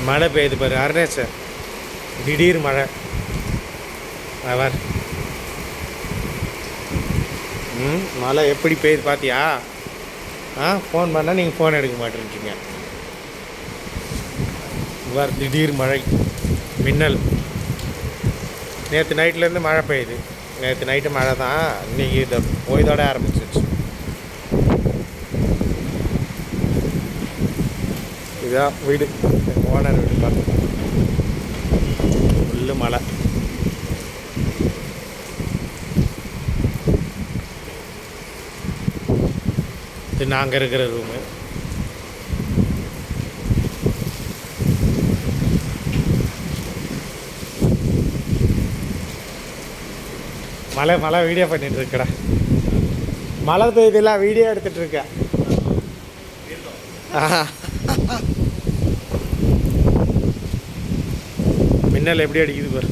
மழை பெய்யுது பாரு அருணேஷ், திடீர் மழை. அவர் மழை எப்படி பெய்யுது பார்த்தியா? ஃபோன் பண்ணால் நீங்கள் ஃபோன் எடுக்க மாட்டேன்றீங்க. இவர் திடீர் மழை, மின்னல். நேற்று நைட்லேருந்து மழை பெய்யுது. நேற்று நைட்டு மழை தான், இன்றைக்கி இதை போய்தோட ஆரம்பிச்சிருச்சு. இதுதான் வீடு, ஓனர் வீடு. பார்த்து ஃபுல்லு மழை. இது நாங்கள் இருக்கிற ரூமு. மழை வீடியோ பண்ணிட்டு இருக்கடா. மழை பெய்யுதுலாம் வீடியோ எடுத்துகிட்டு இருக்கேன். மின்னல் எப்படி அடிக்குது பாரு.